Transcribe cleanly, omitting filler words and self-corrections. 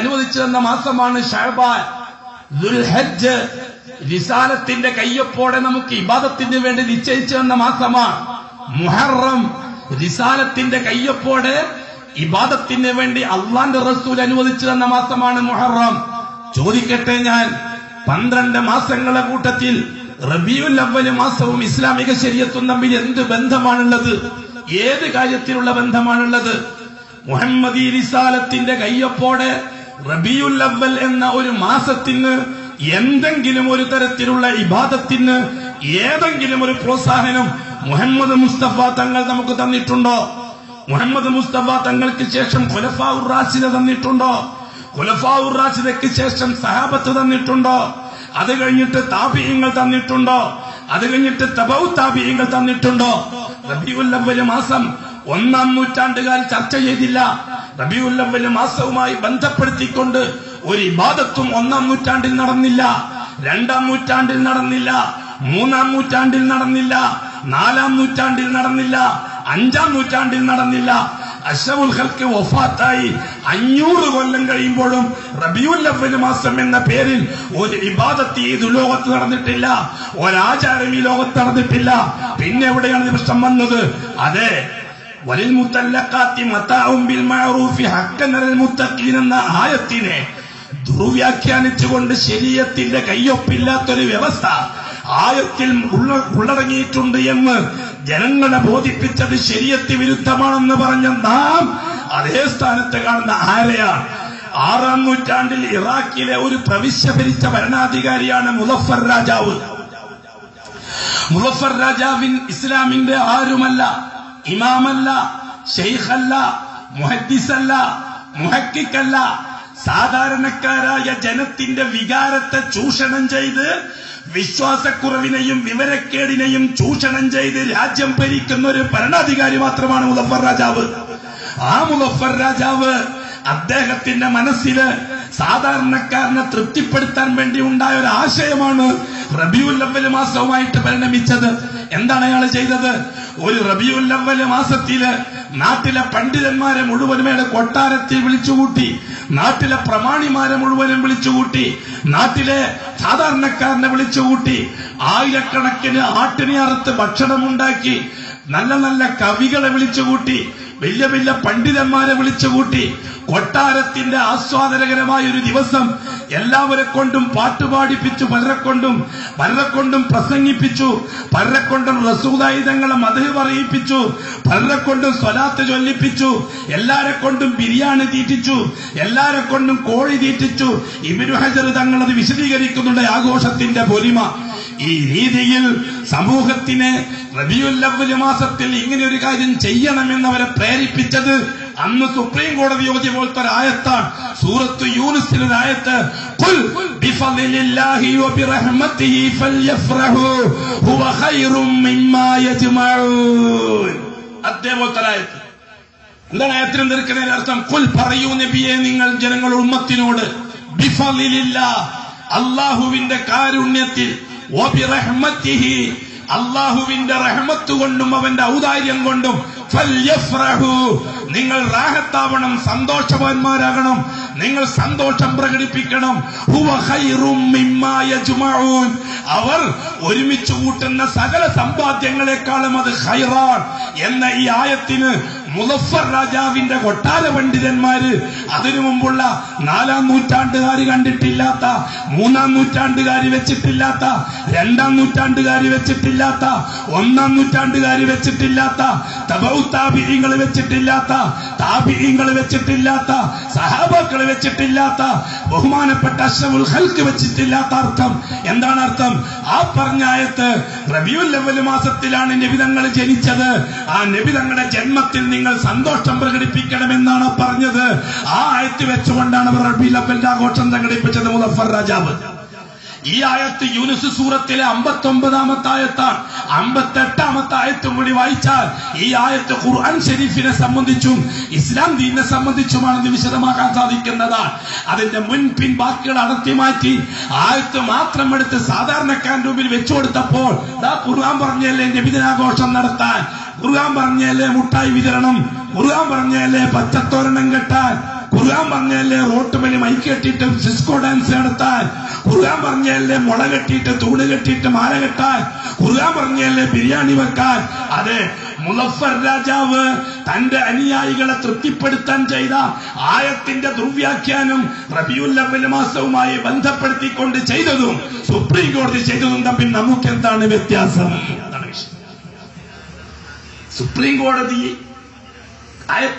അനുവദിച്ചു തന്ന മാസമാണ് ശഅബാൻ. ദുൽഹജ്ജ് റിസാലത്തിന്റെ കയ്യൊപ്പോടെ നമുക്ക് ഇബാദത്തിന് വേണ്ടി നിശ്ചയിച്ചു തന്ന മാസമാണ്. മുഹറം റിസാലത്തിന്റെ കയ്യൊപ്പോടെ ഇബാദത്തിന് വേണ്ടി അള്ളാന്റെ റസൂൽ അനുവദിച്ചു തന്ന മാസമാണ് മുഹറം. ചോദിക്കട്ടെ, ഞാൻ 12 മാസങ്ങളുടെ കൂട്ടത്തിൽ റബീഉൽ അവ്വൽ മാസവും ഇസ്ലാമിക ശരീഅത്തും തമ്മിൽ എന്ത് ബന്ധമാണുള്ളത്? ഏത് കാര്യത്തിലുള്ള ബന്ധമാണുള്ളത്? മുഹമ്മദി റിസാലത്തിന്റെ കയ്യൊപ്പോടെ റബീഉൽ അവ്വൽ എന്ന ഒരു മാസത്തിന് എന്തെങ്കിലും ഒരു തരത്തിലുള്ള ഇബാദത്തിന് ഏതെങ്കിലും ഒരു പ്രോത്സാഹനം മുഹമ്മദ് മുസ്തഫ തങ്ങൾ നമുക്ക് തന്നിട്ടുണ്ടോ? മുഹമ്മദ് മുസ്തഫ തങ്ങൾക്ക് ശേഷം ഖുലഫാഉർ റാഷിദ തന്നിട്ടുണ്ടോ? ഖുലഫാഉർ റാഷിദയ്ക്ക് ശേഷം സഹാബത്ത് തന്നിട്ടുണ്ടോ? അത് കഴിഞ്ഞിട്ട് താബിഈങ്ങൾ തന്നിട്ടുണ്ടോ? അത് കഴിഞ്ഞിട്ട് തബഉ താബിഈങ്ങൾ തന്നിട്ടുണ്ടോ? റബീഉൽ അവ്വൽ മാസം 1-ാം നൂറ്റാണ്ടുകാർ ചർച്ച ചെയ്തില്ല. റബീഉൽ അവ്വൽ മാസവുമായി ബന്ധപ്പെടുത്തിക്കൊണ്ട് ഒരു ഇബാദത്തും 1-ാം നൂറ്റാണ്ടിൽ നടന്നില്ല, 2-ാം നൂറ്റാണ്ടിൽ നടന്നില്ല, 3-ാം നൂറ്റാണ്ടിൽ നടന്നില്ല, 4-ാം നൂറ്റാണ്ടിൽ നടന്നില്ല, 5-ാം നൂറ്റാണ്ടിൽ നടന്നില്ല. അഷ്റഫുൽ ഖൽഖ് വഫാത്തായി 500 കൊല്ലം കഴിയുമ്പോഴും റബീഉൽ അവ്വൽ മാസം എന്ന പേരിൽ ഒരു ഇബാദത്ത് ഈ ലോകത്ത് നടന്നിട്ടില്ല, ഒരാചാരം ഈ ലോകത്ത് നടന്നിട്ടില്ല. പിന്നെ എവിടെയാണ് പ്രശ്നം വന്നത്? അതെ, വലിൽ മുത്തല്ലഖാത്തി മതാഉം ബിൽ മഅറൂഫി ഹഖ്ഖൻ അലൽ മുത്തഖീൻ എന്ന ആയത്തിനെ ദുർവ്യാഖ്യാനിച്ചുകൊണ്ട് ശരീഅത്തിന്റെ കയ്യൊപ്പില്ലാത്തൊരു വ്യവസ്ഥ ആയത്തിൽ ഉള്ളടങ്ങിയിട്ടുണ്ട് എന്ന് ജനങ്ങളെ ബോധിപ്പിച്ചത് ശരീഅത്ത് വിരുദ്ധമാണെന്ന് പറഞ്ഞ നാം അതേ സ്ഥാനത്ത് കാണുന്ന ആരെയാണ്? 6-ാം നൂറ്റാണ്ടിൽ ഇറാഖിലെ ഒരു പ്രവിശ്യ ഭരിച്ച ഭരണാധികാരിയാണ് മുളഫർ രാജാവ്. മുളഫർ രാജാവിൻ ഇസ്ലാമിന്റെ ആരുമല്ല, ഇമാമല്ല, ഷെയ്ഖല്ല, മുഹദ്ദിസല്ല, മുഹക്കിക്കല്ല, സാധാരണക്കാരായ ജനത്തിന്റെ വികാരത്തെ ചൂഷണം ചെയ്ത് വിശ്വാസക്കുറവിനെയും വിവരക്കേടിനെയും ചൂഷണം ചെയ്ത് രാജ്യം ഭരിക്കുന്ന ഒരു ഭരണാധികാരി മാത്രമാണ് മുളഫർ രാജാവ്. ആ മുളഫർ രാജാവ് അദ്ദേഹത്തിന്റെ മനസ്സില് സാധാരണക്കാരനെ തൃപ്തിപ്പെടുത്താൻ വേണ്ടി ഉണ്ടായ ഒരു ആശയമാണ് റബീഉൽ അവ്വൽ മാസവുമായിട്ട് പരിണമിച്ചത്. എന്താണ് അയാൾ ചെയ്തത്? ഒരു റബീഉൽ അവ്വൽ മാസത്തില് നാട്ടിലെ പണ്ഡിതന്മാരെ മുഴുവനും കൊട്ടാരത്തിൽ വിളിച്ചുകൂട്ടി, നാട്ടിലെ പ്രമാണിമാരെ മുഴുവനും വിളിച്ചുകൂട്ടി, നാട്ടിലെ സാധാരണക്കാരനെ വിളിച്ചുകൂട്ടി, ആയിരക്കണക്കിന് ആട്ടിനെ അറുത്ത് ഭക്ഷണമുണ്ടാക്കി, നല്ല നല്ല കവികളെ വിളിച്ചുകൂട്ടി, വലിയ വലിയ പണ്ഡിതന്മാരെ വിളിച്ചുകൂട്ടി, കൊട്ടാരത്തിന്റെ ആസ്വാദനകരമായ ഒരു ദിവസം എല്ലാവരെ കൊണ്ടും പാട്ടുപാടിപ്പിച്ചു, പലരെ കൊണ്ടും പ്രസംഗിപ്പിച്ചു, പലരെ കൊണ്ടും റസൂലുള്ളാഹി തങ്ങളെ മദ്ഹ് പറയിപ്പിച്ചു, പലരെ കൊണ്ടും സ്വലാത്ത് ചൊല്ലിപ്പിച്ചു, എല്ലാരെ കൊണ്ടും ബിരിയാണി തീറ്റിച്ചു, എല്ലാരെ കൊണ്ടും കോഴി തീറ്റിച്ചു. ഇബ്നു ഹജർ തങ്ങളത് വിശദീകരിക്കുന്നുണ്ട് ആഘോഷത്തിന്റെ പൊലിമ. ഈ രീതിയിൽ സമൂഹത്തിനെ റബീഉൽ അവ്വൽ മാസത്തിൽ ഇങ്ങനെ ഒരു കാര്യം ചെയ്യണമെന്നവരെ പ്രേരിപ്പിച്ചത് അന്ന് സുപ്രീം കോടതി ഓതിയ പോലത്തെ ഒരു ആയത്താണ്. സൂറത്ത് യൂനുസിലെ ആയത്ത്, ഖുൽ ബിഫളില്ലാഹി വബിറഹ്മതിഹി ഫൽയഫ്റഹു ഹുവ ഖൈറും മിമ്മാ യജ്മഊൻ. അതേപോലത്തെ ആയത്ത്. എന്താണ് ആയത്തിന് നിൽക്കുന്നതിന്റെ അർത്ഥം? ഖുൽ പറയൂ നബിയെ നിങ്ങൾ ജനങ്ങളുടെ ഉമ്മത്തിനോട്, ബിഫളില്ലാഹ് അല്ലാഹുവിന്റെ കാരുണ്യത്തിൽ, വബിറഹ്മതിഹി അല്ലാഹുവിന്റെ റഹ്മത്ത് കൊണ്ടും അവന്റെ ഔദാര്യം കൊണ്ടും, ഫൽയഫ്റഹു നിങ്ങൾ റാഹത്താവണം, സന്തോഷവാന്മാരാകണം, നിങ്ങൾ സന്തോഷം പ്രകടിപ്പിക്കണം. ഹുവ ഖൈറും മിമ്മാ യജ്മഊൻ അവർ ഒരുമിച്ച് കൂട്ടുന്ന സകല സമ്പാദ്യങ്ങളെക്കാളും അത് ഖൈറാൻ എന്ന ഈ ആയത്തിന് മുളഫർ രാജാവിന്റെ കൊട്ടാര പണ്ഡിതന്മാര് അതിനു മുമ്പുള്ള 4-ാം നൂറ്റാണ്ടുകാർ കണ്ടിട്ടില്ലാത്ത, 3-ാം നൂറ്റാണ്ടുകാർ വെച്ചിട്ടില്ലാത്ത, 2-ാം നൂറ്റാണ്ടുകാർ വെച്ചിട്ടില്ലാത്ത, 1-ാം നൂറ്റാണ്ടുകാർ വെച്ചിട്ടില്ലാത്ത, തബഉ താബിഈങ്ങൾ വെച്ചിട്ടില്ലാത്ത, താബിഈങ്ങൾ വെച്ചിട്ടില്ലാത്ത, സഹാബാക്കൾ വെച്ചിട്ടില്ലാത്ത, ബഹുമാനപ്പെട്ട അഷ്റഫുൽ ഖൽഖ് വെച്ചിട്ടില്ലാത്ത അർത്ഥം. എന്താണ് അർത്ഥം? ആ പറഞ്ഞ ആയത്ത് റബീഉൽ അവ്വൽ മാസത്തിലാണ് നബി തങ്ങൾ ജനിച്ചത്. ആ നബി തങ്ങളുടെ ജന്മത്തിൽ നിങ്ങൾ സന്തോഷം പ്രകടിപ്പിക്കണമെന്നാണ് പറഞ്ഞത്. ആ ആയത്ത് വെച്ചുകൊണ്ടാണ് റബീഉൽ അവ്വൽ ആഘോഷം സംഘടിപ്പിച്ചത് മുളഫർ രാജാവ്. ഈ ആയത്ത് യൂനുസ് സൂറത്തിലെ 59-ാമത്തെ ആയത്താണ്. 58-ാമത്തെ ആയത്തും കൂടി വായിച്ചാൽ ഈ ആയത്ത് ഖുർആൻ ഷരീഫിനെ സംബന്ധിച്ചും ഇസ്ലാം ദീനിനെ സംബന്ധിച്ചുമാണെന്ന് വിശദമാക്കാൻ സാധിക്കുന്നതാണ്. അതിന്റെ മുൻപിൻ ബാക്കികൾ അടർത്തി മാറ്റി ആയത്ത് മാത്രം എടുത്ത് സാധാരണക്കാരന്റെ മുമ്പിൽ വെച്ചു കൊടുത്തപ്പോൾ ഖുർആൻ പറഞ്ഞല്ലേ നബിദിനാഘോഷം നടത്താൻ, ഖുർആൻ പറഞ്ഞല്ലേ മുട്ടായി വിതരണം, ഖുർആൻ പറഞ്ഞല്ലേ പച്ചത്തോരണം കെട്ടാൻ, ഖുർആൻ പറഞ്ഞല്ലേ റോട്ടുമലി മൈക്ക് കെട്ടിയിട്ട് സിസ്കോ ഡാൻസ് നടത്താൻ, ഖുർആൻ പറഞ്ഞല്ലേ മുള കെട്ടിയിട്ട് തൂണ് കെട്ടിയിട്ട് മാല കെട്ടാൻ, ഖുർആൻ പറഞ്ഞല്ലേ ബിരിയാണി വെക്കാൻ. അതെ, മുളഫർ രാജാവ് തന്റെ അനുയായികളെ തൃപ്തിപ്പെടുത്താൻ ചെയ്ത ആയത്തിന്റെ ദുർവ്യാഖ്യാനം റബീഉൽ അവ്വൽ മാസവുമായി ബന്ധപ്പെടുത്തിക്കൊണ്ട് ചെയ്തതും സുപ്രീം കോടതി ചെയ്തതും തമ്മിൽ നമുക്ക് എന്താണ് വ്യത്യാസം? അതാണ് വിഷയം. സുപ്രീം കോടതി